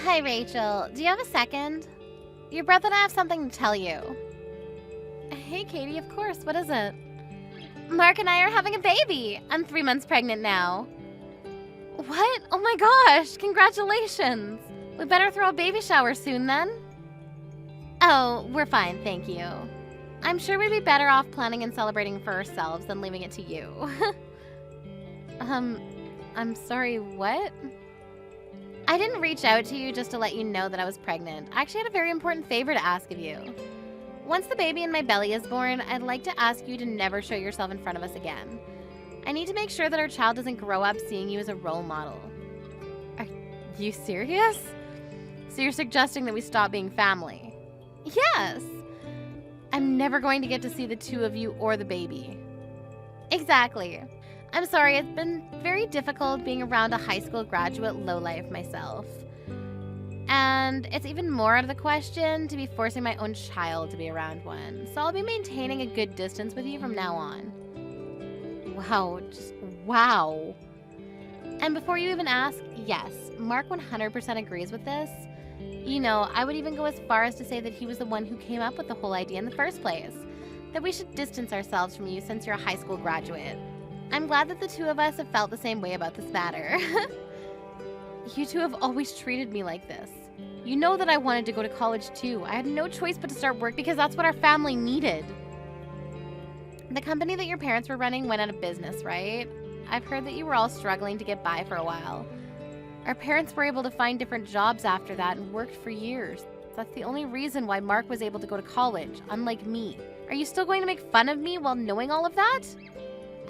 Hi, Rachel. Do you have a second? Your brother and I have something to tell you. Hey, Katie, of course. What is it? Mark and I are having a baby. I'm 3 months pregnant now. What? Oh my gosh, congratulations. We better throw a baby shower soon then. Oh, we're fine, thank you. I'm sure we'd be better off planning and celebrating for ourselves than leaving it to you. I'm sorry, what? I didn't reach out to you just to let you know that I was pregnant. I actually had a very important favor to ask of you. Once the baby in my belly is born, I'd like to ask you to never show yourself in front of us again. I need to make sure that our child doesn't grow up seeing you as a role model. Are you serious? So you're suggesting that we stop being family? Yes! I'm never going to get to see the two of you or the baby. Exactly. I'm sorry, it's been very difficult being around a high school graduate lowlife myself. And it's even more out of the question to be forcing my own child to be around one. So I'll be maintaining a good distance with you from now on. Wow, just wow. And before you even ask, yes, Mark 100% agrees with this. You know, I would even go as far as to say that he was the one who came up with the whole idea in the first place. That we should distance ourselves from you since you're a high school graduate. I'm glad that the two of us have felt the same way about this matter. You two have always treated me like this. You know that I wanted to go to college too. I had no choice but to start work because that's what our family needed. The company that your parents were running went out of business, right? I've heard that you were all struggling to get by for a while. Our parents were able to find different jobs after that and worked for years. That's the only reason why Mark was able to go to college, unlike me. Are you still going to make fun of me while knowing all of that?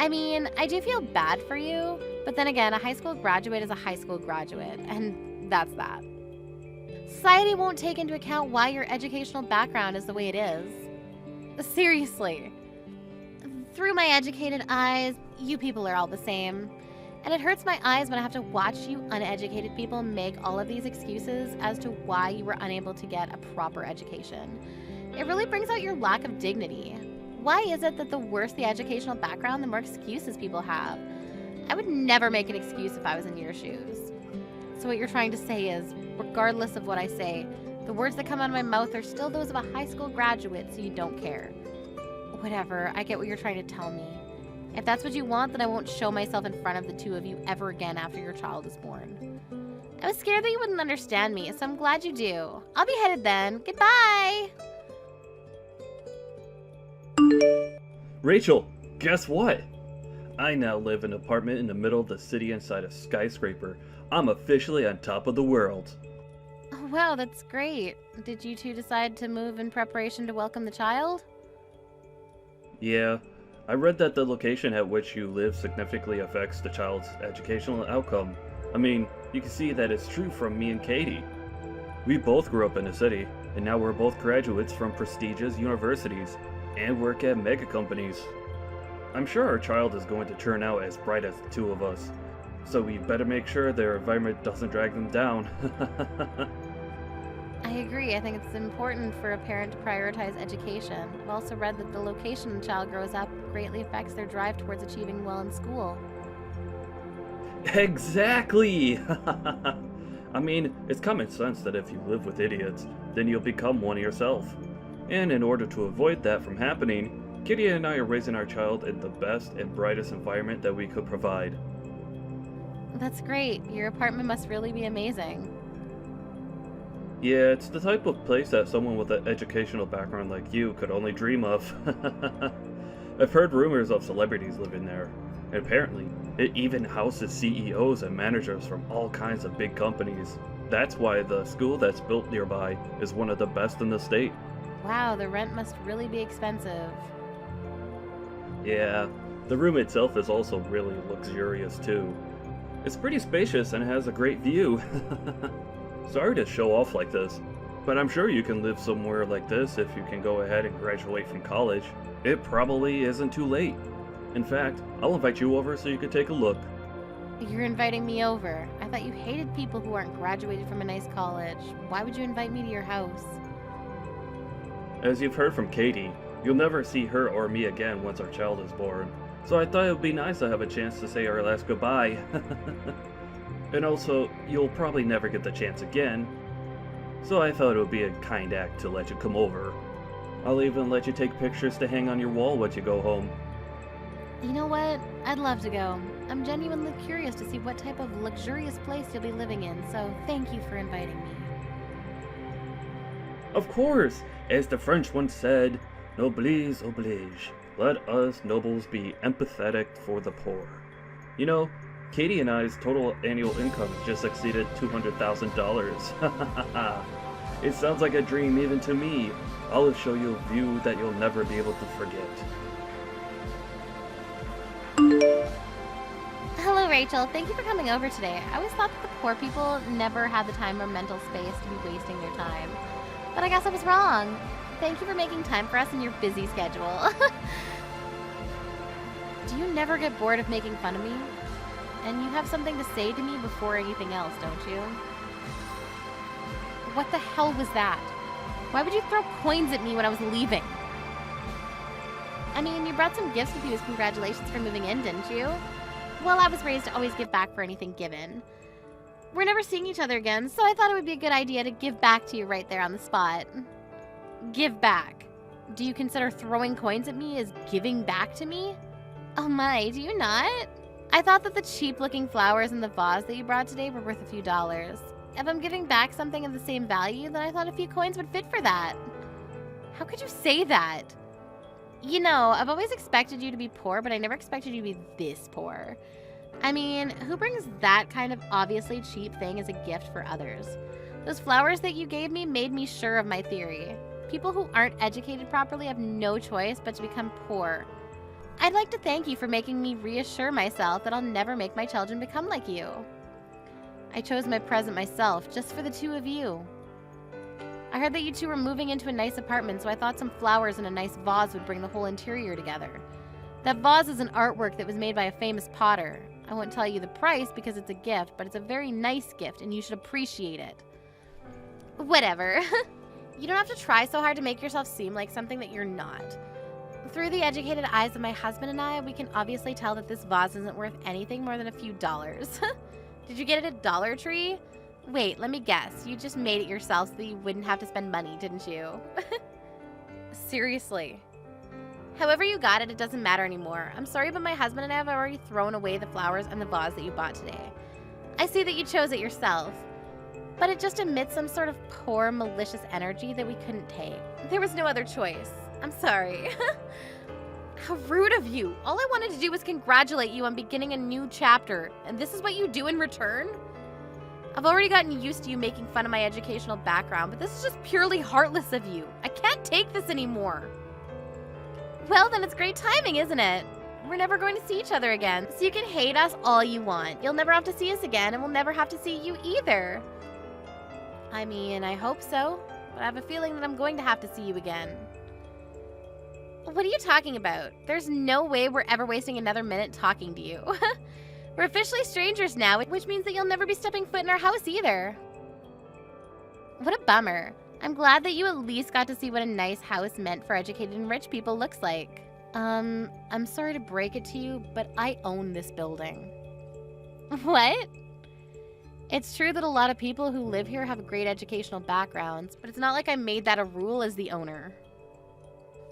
I mean, I do feel bad for you, but then again, a high school graduate is a high school graduate, and that's that. Society won't take into account why your educational background is the way it is. Seriously. Through my educated eyes, you people are all the same. And it hurts my eyes when I have to watch you uneducated people make all of these excuses as to why you were unable to get a proper education. It really brings out your lack of dignity. Why is it that the worse the educational background, the more excuses people have? I would never make an excuse if I was in your shoes. So what you're trying to say is, regardless of what I say, the words that come out of my mouth are still those of a high school graduate, so you don't care. Whatever, I get what you're trying to tell me. If that's what you want, then I won't show myself in front of the two of you ever again after your child is born. I was scared that you wouldn't understand me, so I'm glad you do. I'll be headed then. Goodbye! Rachel, guess what? I now live in an apartment in the middle of the city inside a skyscraper. I'm officially on top of the world. Oh, wow, that's great. Did you two decide to move in preparation to welcome the child? Yeah, I read that the location at which you live significantly affects the child's educational outcome. I mean, you can see that it's true from me and Katie. We both grew up in the city, and now we're both graduates from prestigious universities, and work at mega companies. I'm sure our child is going to turn out as bright as the two of us, so we better make sure their environment doesn't drag them down. I agree. I think it's important for a parent to prioritize education. I've also read that the location the child grows up greatly affects their drive towards achieving well in school. Exactly! I mean, it's common sense that if you live with idiots, then you'll become one yourself. And in order to avoid that from happening, Kitty and I are raising our child in the best and brightest environment that we could provide. That's great. Your apartment must really be amazing. Yeah, it's the type of place that someone with an educational background like you could only dream of. I've heard rumors of celebrities living there, and apparently, it even houses CEOs and managers from all kinds of big companies. That's why the school that's built nearby is one of the best in the state. Wow, the rent must really be expensive. Yeah, the room itself is also really luxurious too. It's pretty spacious and has a great view. Sorry to show off like this, but I'm sure you can live somewhere like this if you can go ahead and graduate from college. It probably isn't too late. In fact, I'll invite you over so you can take a look. You're inviting me over. I thought you hated people who aren't graduated from a nice college. Why would you invite me to your house? As you've heard from Katie, you'll never see her or me again once our child is born. So I thought it would be nice to have a chance to say our last goodbye. And also, you'll probably never get the chance again, so I thought it would be a kind act to let you come over. I'll even let you take pictures to hang on your wall once you go home. You know what? I'd love to go. I'm genuinely curious to see what type of luxurious place you'll be living in, so thank you for inviting me. Of course, as the French once said, noblesse oblige. Let us nobles be empathetic for the poor. You know, Katie and I's total annual income just exceeded $200,000. It sounds like a dream even to me. I'll show you a view that you'll never be able to forget. Hello, Rachel. Thank you for coming over today. I always thought that the poor people never had the time or mental space to be wasting their time. But I guess I was wrong. Thank you for making time for us in your busy schedule. Do you never get bored of making fun of me? And you have something to say to me before anything else, don't you? What the hell was that? Why would you throw coins at me when I was leaving? I mean, you brought some gifts with you as congratulations for moving in, didn't you? Well, I was raised to always give back for anything given. We're never seeing each other again, so I thought it would be a good idea to give back to you right there on the spot. Give back. Do you consider throwing coins at me as giving back to me? Oh my, do you not? I thought that the cheap-looking flowers in the vase that you brought today were worth a few dollars. If I'm giving back something of the same value, then I thought a few coins would fit for that. How could you say that? You know, I've always expected you to be poor, but I never expected you to be this poor. I mean, who brings that kind of obviously cheap thing as a gift for others? Those flowers that you gave me made me sure of my theory. People who aren't educated properly have no choice but to become poor. I'd like to thank you for making me reassure myself that I'll never make my children become like you. I chose my present myself, just for the two of you. I heard that you two were moving into a nice apartment, so I thought some flowers and a nice vase would bring the whole interior together. That vase is an artwork that was made by a famous potter. I won't tell you the price because it's a gift, but it's a very nice gift and you should appreciate it. Whatever. You don't have to try so hard to make yourself seem like something that you're not. Through the educated eyes of my husband and I, we can obviously tell that this vase isn't worth anything more than a few dollars. Did you get it at Dollar Tree? Wait, let me guess. You just made it yourself so that you wouldn't have to spend money, didn't you? Seriously. However you got it, it doesn't matter anymore. I'm sorry, but my husband and I have already thrown away the flowers and the vase that you bought today. I see that you chose it yourself. But it just emits some sort of poor, malicious energy that we couldn't take. There was no other choice. I'm sorry. How rude of you. All I wanted to do was congratulate you on beginning a new chapter, and this is what you do in return? I've already gotten used to you making fun of my educational background, but this is just purely heartless of you. I can't take this anymore. Well, then it's great timing, isn't it? We're never going to see each other again, so you can hate us all you want. You'll never have to see us again, and we'll never have to see you either. I mean, I hope so, but I have a feeling that I'm going to have to see you again. What are you talking about? There's no way we're ever wasting another minute talking to you. We're officially strangers now, which means that you'll never be stepping foot in our house either. What a bummer. I'm glad that you at least got to see what a nice house meant for educated and rich people looks like. I'm sorry to break it to you, but I own this building. What? It's true that a lot of people who live here have great educational backgrounds, but it's not like I made that a rule as the owner.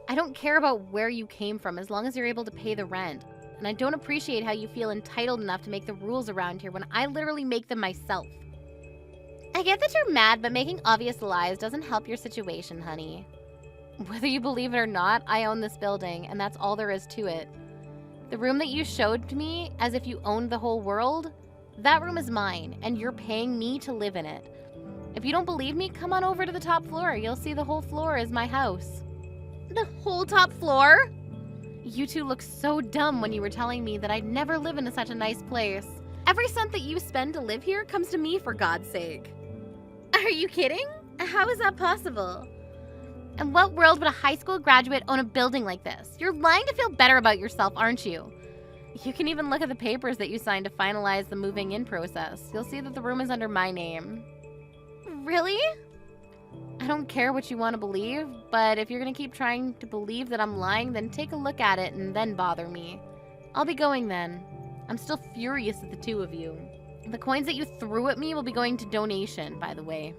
I don't care about where you came from as long as you're able to pay the rent. And I don't appreciate how you feel entitled enough to make the rules around here when I literally make them myself. I get that you're mad, but making obvious lies doesn't help your situation, honey. Whether you believe it or not, I own this building, and that's all there is to it. The room that you showed to me, as if you owned the whole world, that room is mine, and you're paying me to live in it. If you don't believe me, come on over to the top floor. You'll see the whole floor is my house. The whole top floor? You two looked so dumb when you were telling me that I'd never live in such a nice place. Every cent that you spend to live here comes to me, for God's sake. Are you kidding? How is that possible? In what world would a high school graduate own a building like this? You're lying to feel better about yourself, aren't you? You can even look at the papers that you signed to finalize the moving in process. You'll see that the room is under my name. Really? I don't care what you want to believe, but if you're going to keep trying to believe that I'm lying, then take a look at it and then bother me. I'll be going then. I'm still furious at the two of you. The coins that you threw at me will be going to donation, by the way.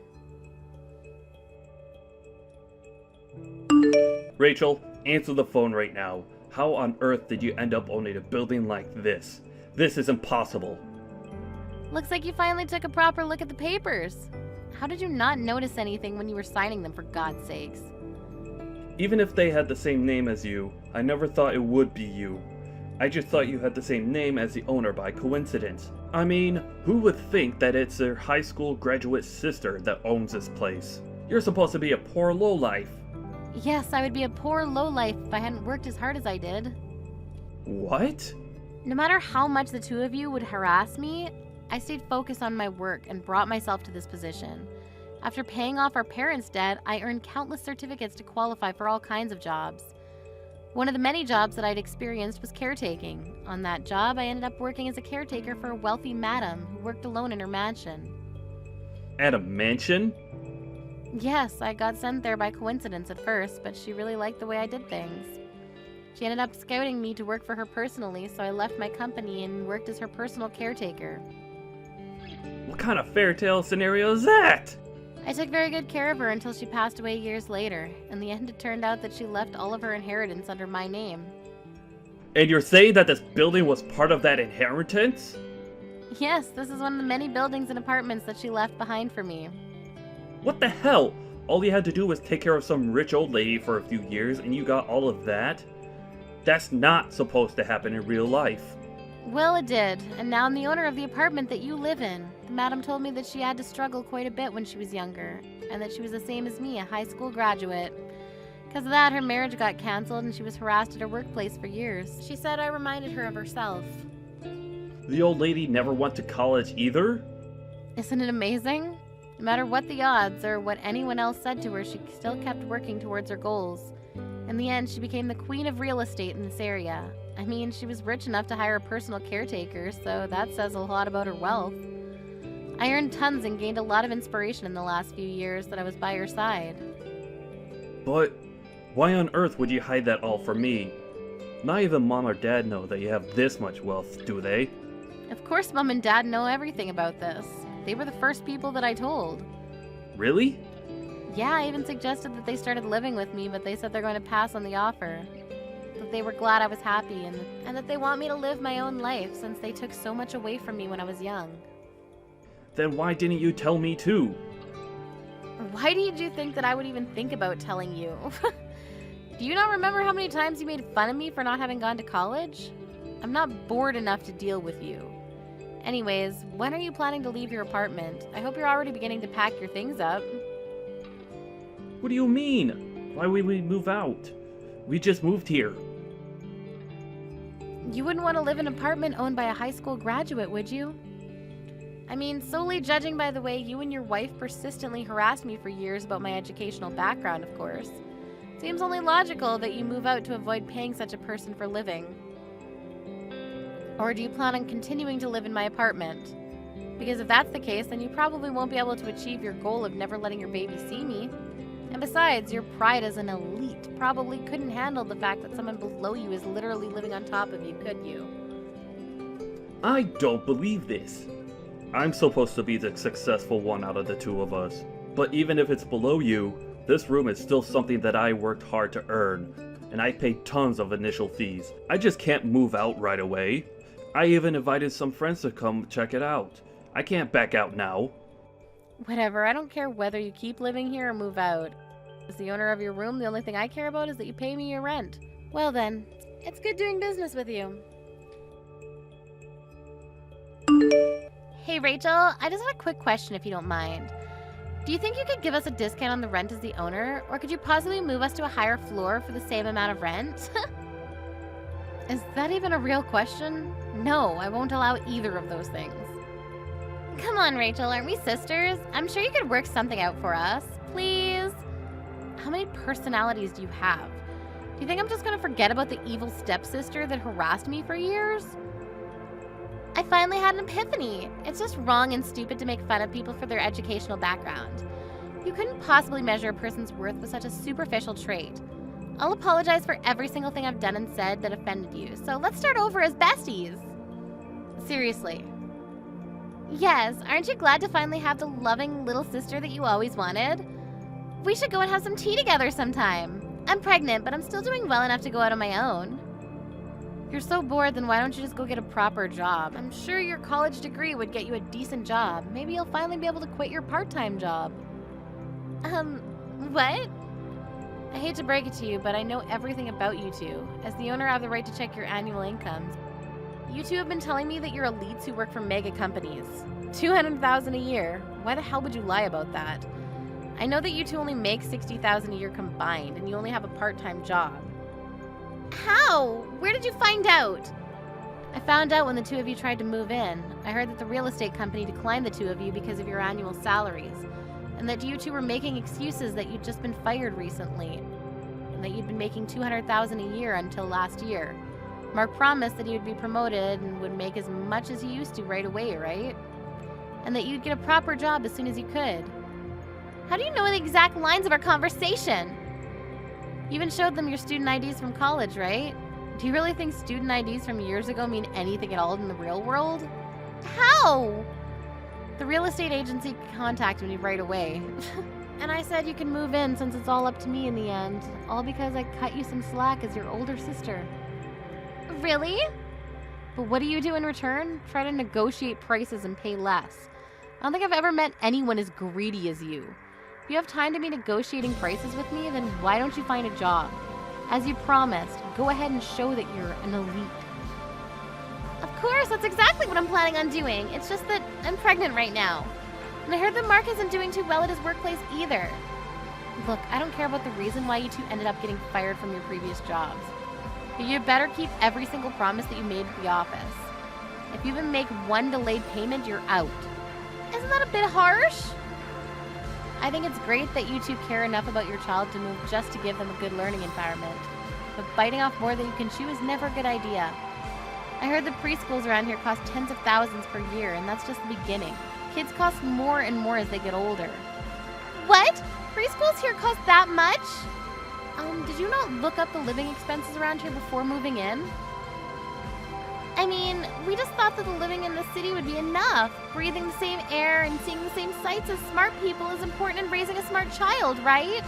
Rachel, answer the phone right now. How on earth did you end up owning a building like this? This is impossible. Looks like you finally took a proper look at the papers. How did you not notice anything when you were signing them, for God's sakes? Even if they had the same name as you, I never thought it would be you. I just thought you had the same name as the owner by coincidence. I mean, who would think that it's their high school graduate sister that owns this place? You're supposed to be a poor lowlife. Yes, I would be a poor lowlife if I hadn't worked as hard as I did. What? No matter how much the two of you would harass me, I stayed focused on my work and brought myself to this position. After paying off our parents' debt, I earned countless certificates to qualify for all kinds of jobs. One of the many jobs that I'd experienced was caretaking. On that job, I ended up working as a caretaker for a wealthy madam who worked alone in her mansion. At a mansion? Yes, I got sent there by coincidence at first, but she really liked the way I did things. She ended up scouting me to work for her personally, so I left my company and worked as her personal caretaker. What kind of fairy tale scenario is that? I took very good care of her until she passed away years later. In the end, it turned out that she left all of her inheritance under my name. And you're saying that this building was part of that inheritance? Yes, this is one of the many buildings and apartments that she left behind for me. What the hell? All you had to do was take care of some rich old lady for a few years and you got all of that? That's not supposed to happen in real life. Well, it did, and now I'm the owner of the apartment that you live in. The madam told me that she had to struggle quite a bit when she was younger, and that she was the same as me, a high school graduate. Because of that, her marriage got canceled and she was harassed at her workplace for years. She said I reminded her of herself. The old lady never went to college either? Isn't it amazing? No matter what the odds or what anyone else said to her, she still kept working towards her goals. In the end, she became the queen of real estate in this area. I mean, she was rich enough to hire a personal caretaker, so that says a lot about her wealth. I earned tons and gained a lot of inspiration in the last few years that I was by her side. But why on earth would you hide that all from me? Not even Mom or Dad know that you have this much wealth, do they? Of course Mom and Dad know everything about this. They were the first people that I told. Really? Yeah, I even suggested that they started living with me, but they said they're going to pass on the offer. That they were glad I was happy and that they want me to live my own life since they took so much away from me when I was young. Then why didn't you tell me too? Why did you think that I would even think about telling you? Do you not remember how many times you made fun of me for not having gone to college? I'm not bored enough to deal with you. Anyways, when are you planning to leave your apartment? I hope you're already beginning to pack your things up. What do you mean? Why would we move out? We just moved here. You wouldn't want to live in an apartment owned by a high school graduate, would you? I mean, solely judging by the way you and your wife persistently harassed me for years about my educational background, of course. Seems only logical that you move out to avoid paying such a person for living. Or do you plan on continuing to live in my apartment? Because if that's the case, then you probably won't be able to achieve your goal of never letting your baby see me. And besides, your pride as an elite probably couldn't handle the fact that someone below you is literally living on top of you, could you? I don't believe this. I'm supposed to be the successful one out of the two of us. But even if it's below you, this room is still something that I worked hard to earn. And I paid tons of initial fees. I just can't move out right away. I even invited some friends to come check it out. I can't back out now. Whatever, I don't care whether you keep living here or move out. As the owner of your room, the only thing I care about is that you pay me your rent. Well then, it's good doing business with you. Hey Rachel, I just had a quick question if you don't mind. Do you think you could give us a discount on the rent as the owner, or could you possibly move us to a higher floor for the same amount of rent? Is that even a real question? No, I won't allow either of those things. Come on, Rachel, aren't we sisters? I'm sure you could work something out for us. Please? How many personalities do you have? Do you think I'm just gonna forget about the evil stepsister that harassed me for years? I finally had an epiphany. It's just wrong and stupid to make fun of people for their educational background. You couldn't possibly measure a person's worth with such a superficial trait. I'll apologize for every single thing I've done and said that offended you, so let's start over as besties. Seriously. Yes, aren't you glad to finally have the loving little sister that you always wanted? We should go and have some tea together sometime. I'm pregnant, but I'm still doing well enough to go out on my own. If you're so bored, then why don't you just go get a proper job? I'm sure your college degree would get you a decent job. Maybe you'll finally be able to quit your part-time job. What? I hate to break it to you, but I know everything about you two. As the owner, I have the right to check your annual incomes. You two have been telling me that you're elites who work for mega companies. $200,000 a year. Why the hell would you lie about that? I know that you two only make $60,000 a year combined, and you only have a part-time job. How? Where did you find out? I found out when the two of you tried to move in. I heard that the real estate company declined the two of you because of your annual salaries, and that you two were making excuses that you'd just been fired recently, and that you'd been making $200,000 a year until last year. Mark promised that he would be promoted and would make as much as he used to right away, right? And that you'd get a proper job as soon as you could. How do you know the exact lines of our conversation? You even showed them your student IDs from college, right? Do you really think student IDs from years ago mean anything at all in the real world? How? The real estate agency contacted me right away. And I said you can move in since it's all up to me in the end. All because I cut you some slack as your older sister. Really? But what do you do in return? Try to negotiate prices and pay less. I don't think I've ever met anyone as greedy as you. If you have time to be negotiating prices with me, then why don't you find a job? As you promised, go ahead and show that you're an elite. Of course, that's exactly what I'm planning on doing. It's just that I'm pregnant right now. And I heard that Mark isn't doing too well at his workplace either. Look, I don't care about the reason why you two ended up getting fired from your previous jobs. But you better keep every single promise that you made at the office. If you even make one delayed payment, you're out. Isn't that a bit harsh? I think it's great that you two care enough about your child to move just to give them a good learning environment. But biting off more than you can chew is never a good idea. I heard the preschools around here cost tens of thousands per year, and that's just the beginning. Kids cost more and more as they get older. What? Preschools here cost that much? Did you not look up the living expenses around here before moving in? I mean, we just thought that the living in the city would be enough. Breathing the same air and seeing the same sights as smart people is important in raising a smart child, right?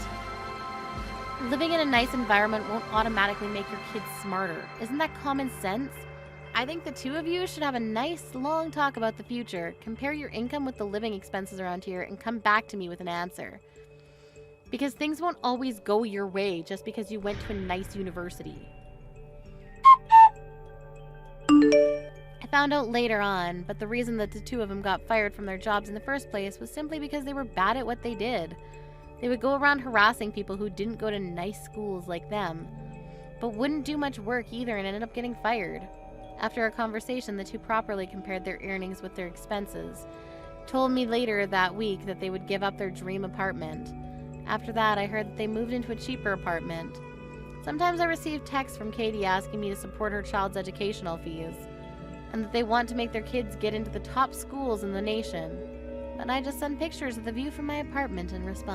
Living in a nice environment won't automatically make your kids smarter. Isn't that common sense? I think the two of you should have a nice, long talk about the future. Compare your income with the living expenses around here and come back to me with an answer. Because things won't always go your way just because you went to a nice university. I found out later on, but the reason that the two of them got fired from their jobs in the first place was simply because they were bad at what they did. They would go around harassing people who didn't go to nice schools like them, but wouldn't do much work either and ended up getting fired. After a conversation, the two properly compared their earnings with their expenses. Told me later that week that they would give up their dream apartment. After that, I heard that they moved into a cheaper apartment. Sometimes I receive texts from Katie asking me to support her child's educational fees, and that they want to make their kids get into the top schools in the nation. But I just send pictures of the view from my apartment in response.